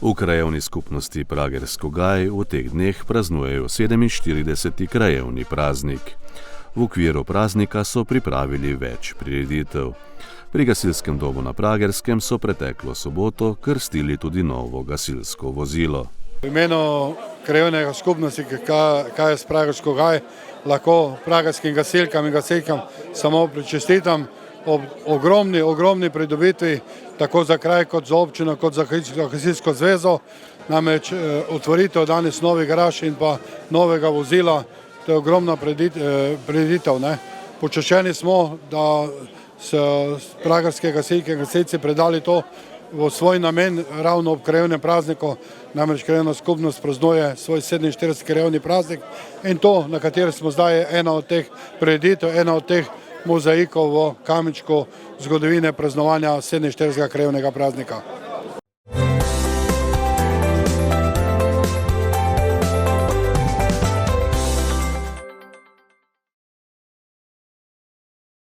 V krajevni skupnosti Pragersko Gaj v teh dneh praznujejo 47. krajevni praznik. V okviru praznika so pripravili več prireditev. Pri gasilskem domu na Pragerskem so preteklo soboto krstili tudi novo gasilsko vozilo. V imenu krajevnega skupnosti KS Pragersko Gaj lahko pragerskim gasilkam in gasilkam samo pričestitam ob ogromni pridobitvi, tako za kraj kot za občino, kot za gasilsko zvezo. Namreč otvoritev danes novih garaž in pa novega vozila, to je ogromna prireditev. Počaščeni smo, da so pragerske gasilke in gasilci predali to v svoj namen ravno ob krajevnem prazniku. Namreč krajevna skupnost praznuje svoj 47. krajevni praznik in to, na kateri smo zdaj, je ena od teh prireditev, ena od teh mozaikov v kamenčku zgodovine praznovanja 47. krajevnega praznika.